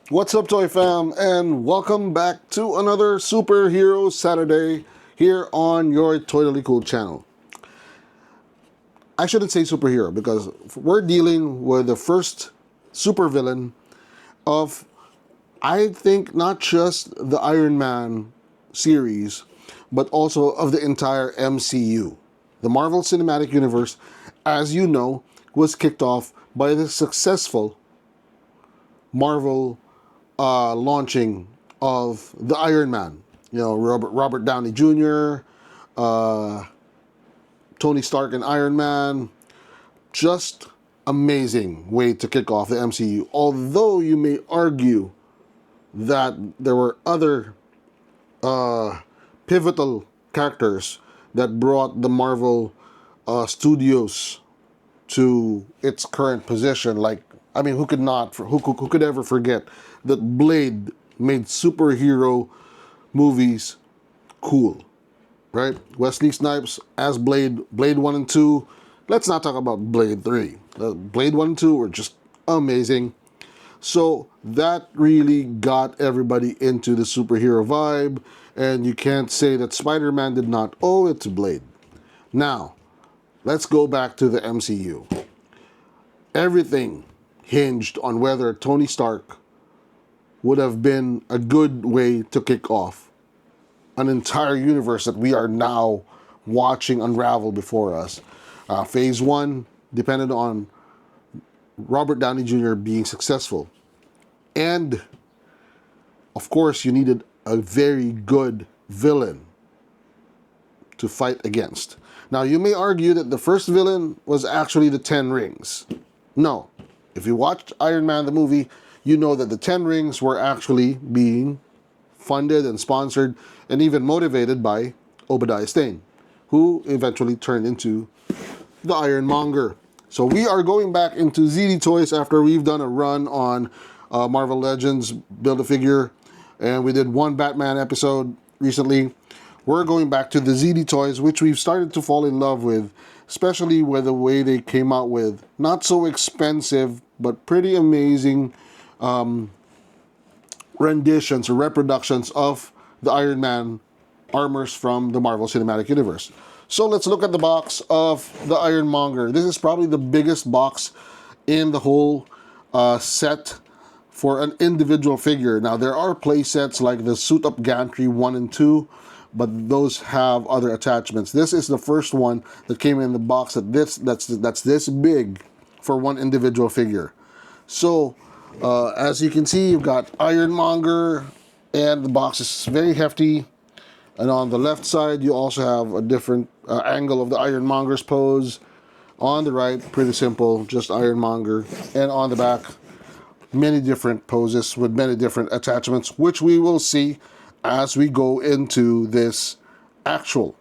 What's up, Toy Fam, and welcome back to another Superhero Saturday here on your Totally Cool channel. I shouldn't say superhero because we're dealing with the first supervillain of, I think, not just the Iron Man series, but also of the entire MCU. The Marvel Cinematic Universe, as you know, was kicked off by the successful Marvel launching of the Iron Man. You know, Robert Downey Jr., uh, Tony Stark and Iron Man. Just amazing way to kick off the MCU. Although you may argue that there were other pivotal characters that brought the Marvel studios to its current position. Like, I mean, who could ever forget that Blade made superhero movies cool, right? Wesley Snipes as Blade, Blade 1 and 2. Let's not talk about Blade 3. Blade 1 and 2 were just amazing. So that really got everybody into the superhero vibe, and you can't say that Spider-Man did not owe it to Blade. Now, let's go back to the MCU. Everything hinged on whether Tony Stark would have been a good way to kick off an entire universe that we are now watching unravel before us. Phase 1 depended on Robert Downey Jr. being successful. And, of course, you needed a very good villain to fight against. Now, you may argue that the first villain was actually the Ten Rings. No. If you watched Iron Man the movie, you know that the Ten Rings were actually being funded and sponsored and even motivated by Obadiah Stane, who eventually turned into the Iron Monger. So we are going back into ZD Toys after we've done a run on Marvel Legends Build-A-Figure, and we did one Batman episode recently. We're going back to the ZD Toys, which we've started to fall in love with, especially with the way they came out with not so expensive but pretty amazing renditions or reproductions of the Iron Man armors from the Marvel Cinematic Universe. So let's look at the box of the Iron Monger. This is probably the biggest box in the whole set for an individual figure. Now, there are play sets like the Suit Up Gantry 1 and 2, but those have other attachments. This is the first one that came in the box that's this big for one individual figure. So, as you can see, you've got Iron Monger, and the box is very hefty. And on the left side, you also have a different angle of the Iron Monger's pose. On the right, pretty simple, just Iron Monger. And on the back, many different poses with many different attachments, which we will see as we go into this actual,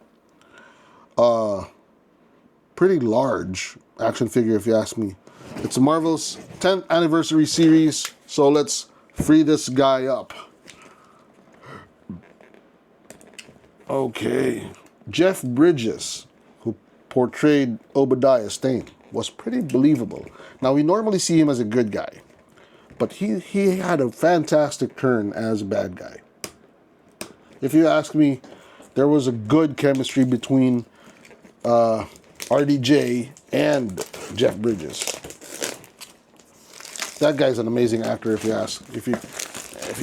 pretty large action figure, if you ask me. It's Marvel's 10th anniversary series, so let's free this guy up. Okay, Jeff Bridges, who portrayed Obadiah Stane, was pretty believable. Now, we normally see him as a good guy, but he had a fantastic turn as a bad guy. If you ask me, there was a good chemistry between RDJ and Jeff Bridges. That guy's an amazing actor, if you ask. If you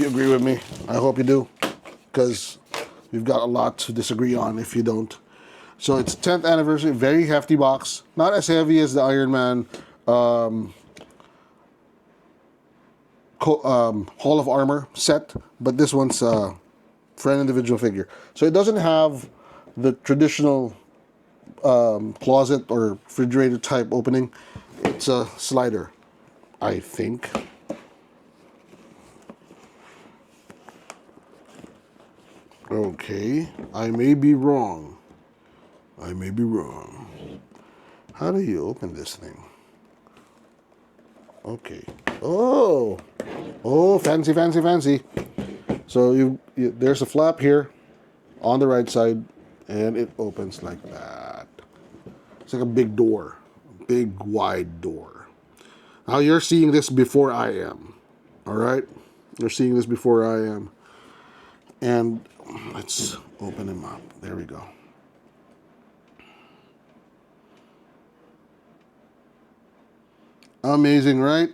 agree with me, I hope you do, because we've got a lot to disagree on if you don't. So it's 10th anniversary, very hefty box. Not as heavy as the Iron Man Hall of Armor set, but this one's for an individual figure. So it doesn't have the traditional closet or refrigerator type opening. It's a slider, I think. Okay, I may be wrong. How do you open this thing? Okay. Oh, fancy. So there's a flap here on the right side, and it opens like that. It's like a big door, a big wide door. Now you're seeing this before I am. All right. You're seeing this before I am. And let's open him up. There we go. Amazing, right?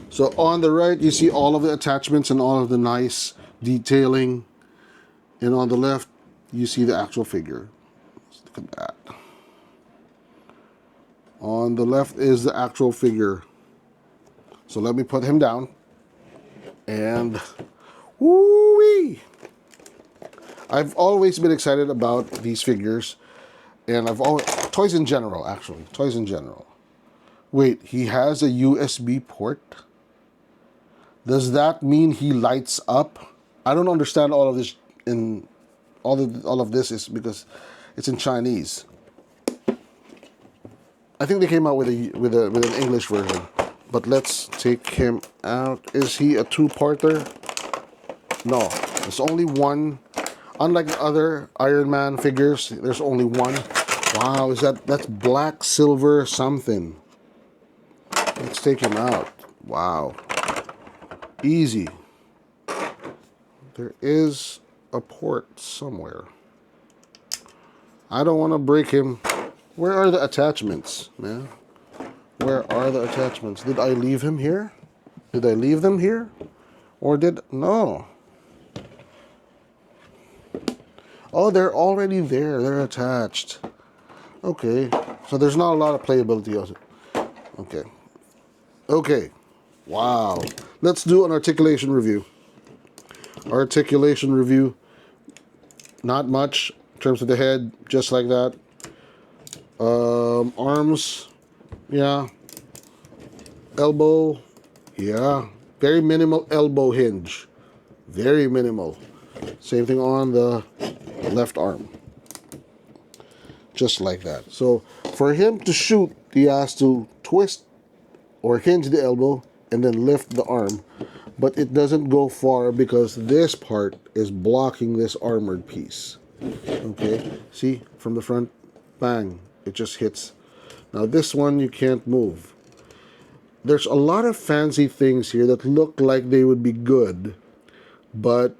So on the right, you see all of the attachments and all of the nice detailing. And on the left, you see the actual figure. Let's look at that. On the left is the actual figure. So let me put him down. And woo-wee! I've always been excited about these figures. And I've always... Toys in general, actually. Toys in general. Wait, he has a USB port? Does that mean he lights up? I don't understand all of this. All of this is because it's in Chinese. I think they came out with an English version. But let's take him out. Is he a two-parter? No, there's only one. Unlike the other Iron Man figures, there's only one. Wow, that's black, silver, something. Let's take him out. Wow. Easy. There is a port somewhere. I don't want to break him. Where are the attachments, man? Where are the attachments? Did I leave him here? Did I leave them here? Or did... No. Oh, they're already there. They're attached. Okay. So there's not a lot of playability of it. Okay. Okay. Wow. Let's do an articulation review. Articulation review. Not much in terms of the head. Just like that. Arms. Yeah. Elbow. Yeah. Very minimal elbow hinge. Very minimal. Same thing on the left arm. Just like that. So for him to shoot, he has to twist or hinge the elbow and then lift the arm. But it doesn't go far because this part is blocking this armored piece. Okay, see, from the front, bang, it just hits. Now this one you can't move. There's a lot of fancy things here that look like they would be good, but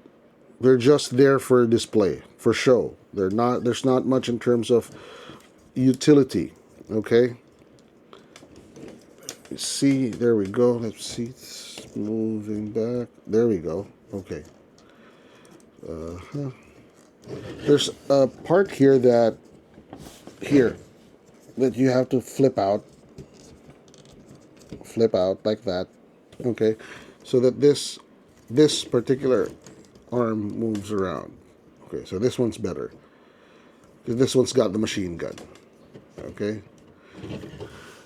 they're just there for display, for show. They're not. There's not much in terms of utility. Okay. See, there we go. Let's see. It's moving back. There we go. Okay. There's a part here that you have to flip out like that. Okay, so that this particular arm moves around. Okay, so this one's better. This one's got the machine gun. Okay,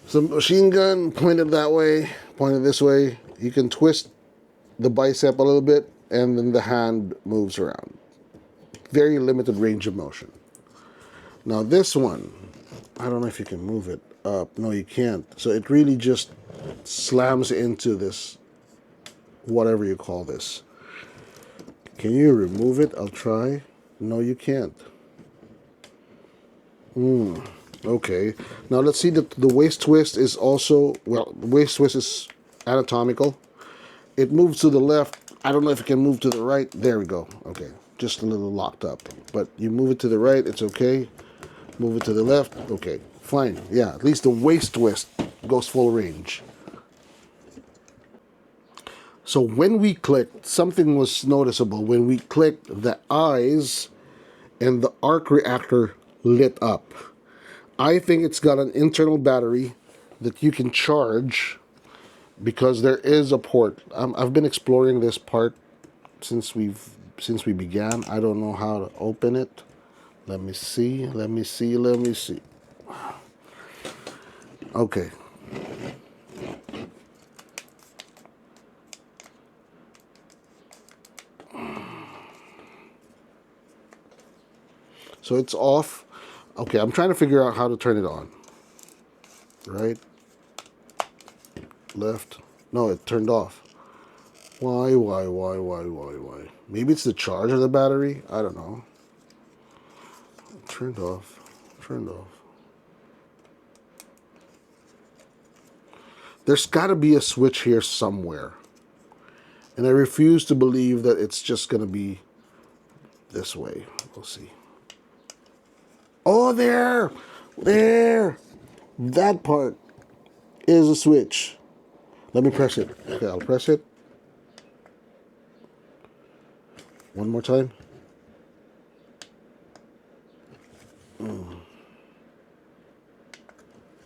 so machine gun pointed that way, pointed this way. You can twist the bicep a little bit, and then the hand moves around. Very limited range of motion. Now this one, I don't know if you can move it up. No, you can't. So it really just slams into this, whatever you call this. Can you remove it? I'll try. No, you can't. Okay. Now let's see that the waist twist is also, well, the waist twist is anatomical. It moves to the left. I don't know if it can move to the right. There we go. Okay. Just a little locked up. But you move it to the right, it's okay. Move it to the left, okay. Fine. Yeah, at least the waist twist goes full range. So when we clicked, something was noticeable. When we clicked, the eyes and the arc reactor lit up. I think it's got an internal battery that you can charge because there is a port. I've been exploring this part since we began. I don't know how to open it. Let me see. Okay. So it's off. Okay, I'm trying to figure out how to turn it on. Right? Left. No, it turned off. Why? Maybe it's the charge of the battery? I don't know. Turned off. There's got to be a switch here somewhere. And I refuse to believe that it's just going to be this way. We'll see. Oh, there! There! That part is a switch. Let me press it. Okay, I'll press it. One more time.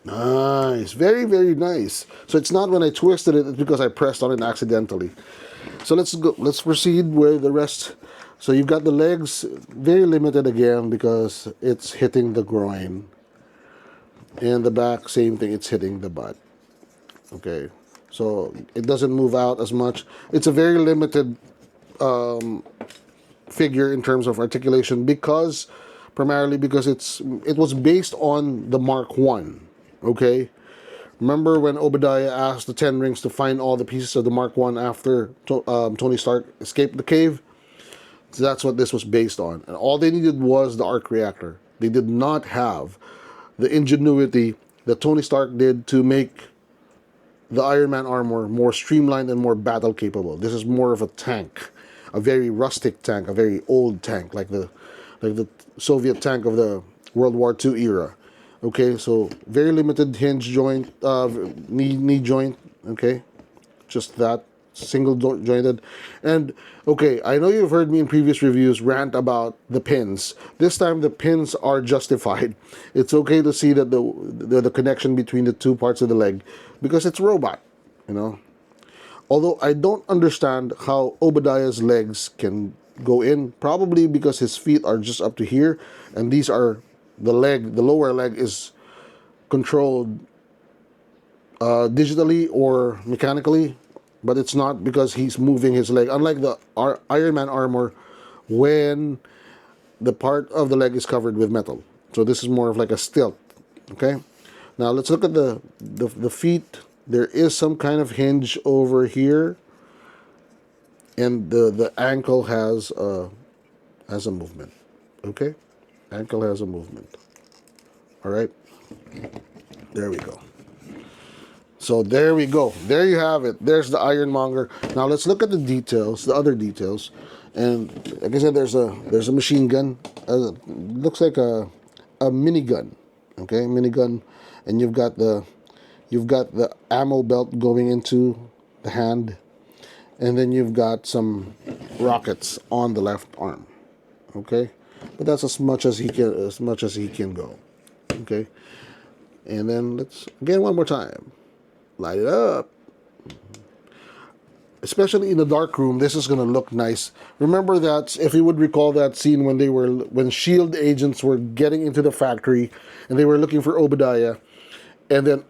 Nice. Very, very nice. So it's not when I twisted it, it's because I pressed on it accidentally. So let's go. Let's proceed with the rest. So you've got the legs, very limited again because it's hitting the groin. And the back, same thing, it's hitting the butt. Okay. So it doesn't move out as much. It's a very limited figure in terms of articulation because primarily because it was based on the Mark 1. Okay? Remember when Obadiah asked the Ten Rings to find all the pieces of the Mark 1 after Tony Stark escaped the cave? So that's what this was based on. And all they needed was the arc reactor. They did not have the ingenuity that Tony Stark did to make the Iron Man armor more streamlined and more battle capable. This is more of a tank, a very rustic tank, a very old tank, like the Soviet tank of the World War II era. Okay, so very limited hinge joint, knee joint. Okay, just that single jointed. And okay, I know you've heard me in previous reviews rant about the pins. This time the pins are justified. It's okay to see that the connection between the two parts of the leg because it's robot, you know. Although I don't understand how Obadiah's legs can go in, probably because his feet are just up to here, and these are the lower leg is controlled digitally or mechanically, but it's not because he's moving his leg. Unlike the Iron Man armor, when the part of the leg is covered with metal. So this is more of like a stilt. Okay. Now let's look at the feet. There is some kind of hinge over here, and the ankle has a movement. Okay, ankle has a movement. All right, there we go. So there we go. There you have it. There's the Ironmonger. Now let's look at the details, the other details. And like I said, there's a machine gun. Looks like a minigun. Okay, minigun, and you've got the ammo belt going into the hand, and then you've got some rockets on the left arm. Okay, but that's as much as he can go. Okay, and then let's again one more time. Light it up. Especially in the dark room, this is going to look nice. Remember that, if you would recall that scene when SHIELD agents were getting into the factory and they were looking for Obadiah, and then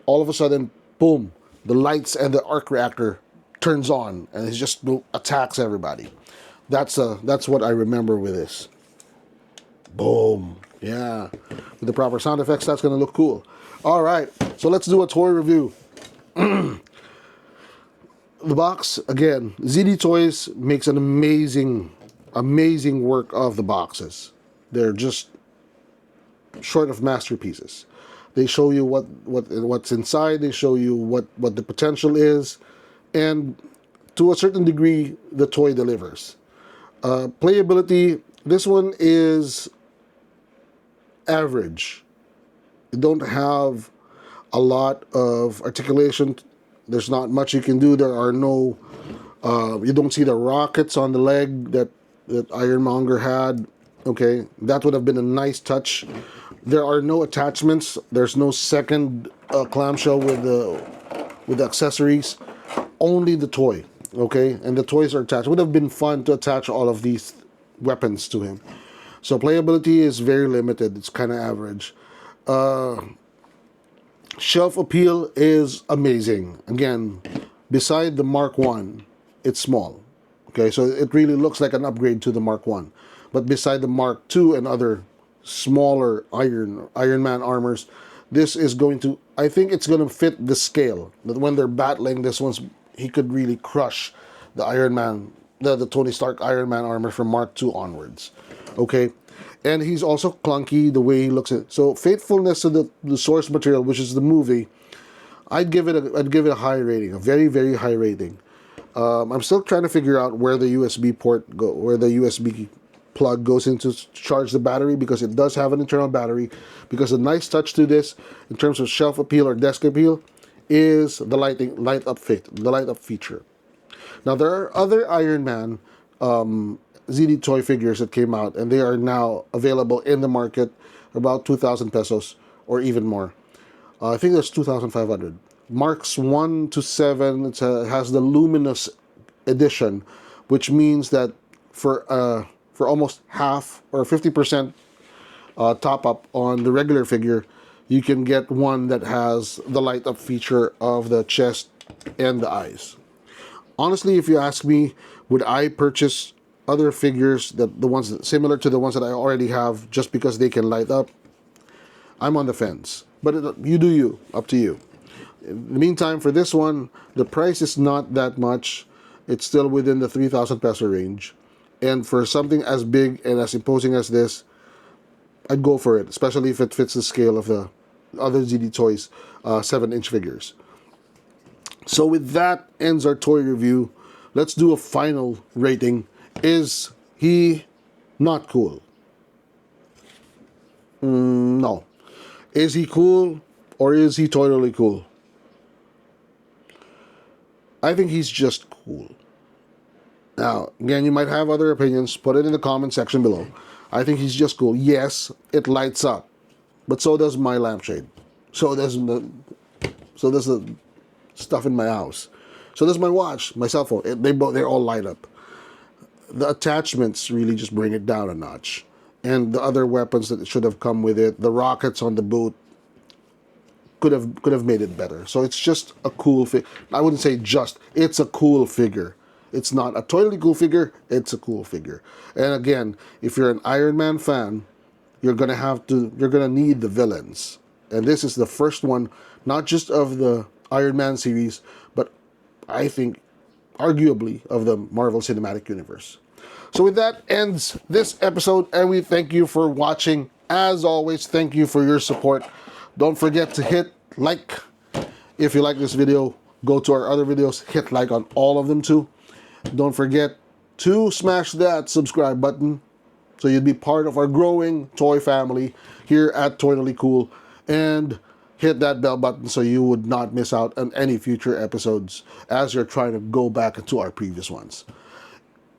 all of a sudden, boom, the lights and the arc reactor turns on and it just attacks everybody. That's what I remember with this. Boom. Yeah. With the proper sound effects, that's going to look cool. All right, so let's do a toy review. The box, again, ZD Toys makes an amazing work of the boxes. They're just short of masterpieces. They show you what's inside. They show you what the potential is, and to a certain degree, the toy delivers. Playability, this one is average. You don't have a lot of articulation. There's not much you can do. There are no, you don't see the rockets on the leg that Ironmonger had. Okay, that would have been a nice touch. There are no attachments. There's no second clamshell with the accessories. Only the toy. Okay, and the toys are attached. It would have been fun to attach all of these weapons to him. So playability is very limited. It's kind of average. Shelf appeal is amazing. Again, beside the Mark 1, it's small. Okay, so it really looks like an upgrade to the Mark 1. But beside the Mark 2 and other smaller Iron Man armors, this is going to, I think it's going to fit the scale. That when they're battling, he could really crush the Iron Man, the Tony Stark Iron Man armor from Mark 2 onwards. Okay. And he's also clunky the way he looks at it. So faithfulness to the source material, which is the movie, I'd give it a high rating, a very, very high rating. I'm still trying to figure out where the where the USB plug goes into to charge the battery, because it does have an internal battery. Because the nice touch to this, in terms of shelf appeal or desk appeal, is the light up feature. Now there are other Iron Man ZD toy figures that came out, and they are now available in the market, about 2,000 pesos or even more. I think that's 2,500. Marks 1 to 7, it has the luminous edition, which means that for almost half or 50% top up on the regular figure, you can get one that has the light up feature of the chest and the eyes. Honestly, if you ask me, would I purchase other figures, similar to the ones that I already have, just because they can light up? I'm on the fence, but you do you, up to you. In the meantime, for this one, the price is not that much. It's still within the 3,000 peso range, and for something as big and as imposing as this, I'd go for it, especially if it fits the scale of the other ZD Toys 7-inch figures. So with that ends our toy review. Let's do a final rating. Is he not cool? No. Is he cool, or is he totally cool? I think he's just cool. Now, again, you might have other opinions. Put it in the comment section below. I think he's just cool. Yes, it lights up, but so does my lampshade. So does the stuff in my house. So does my watch, my cell phone. They all light up. The attachments really just bring it down a notch, and the other weapons that should have come with it, the rockets on the boot, could have made it better. So it's just a cool figure. I wouldn't say just. It's a cool figure. It's not a totally cool figure. It's a cool figure. And again, if you're an Iron Man fan, you're gonna need the villains. And this is the first one, not just of the Iron Man series, but I think arguably of the Marvel Cinematic Universe. So with that ends this episode, and we thank you for watching. As always, thank you for your support. Don't forget to hit like. If you like this video, go to our other videos, hit like on all of them too. Don't forget to smash that subscribe button so you'd be part of our growing toy family here at Totally Cool, and hit that bell button so you would not miss out on any future episodes as you're trying to go back into our previous ones.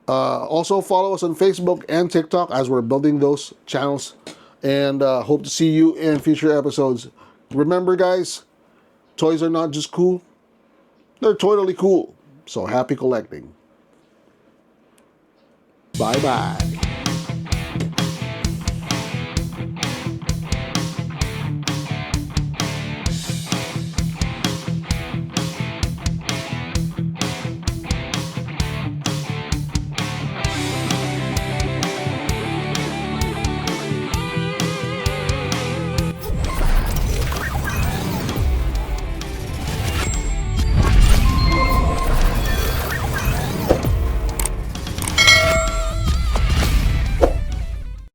Also follow us on Facebook and TikTok as we're building those channels, and hope to see you in future episodes. Remember guys, toys are not just cool, they're totally cool. So happy collecting. Bye bye.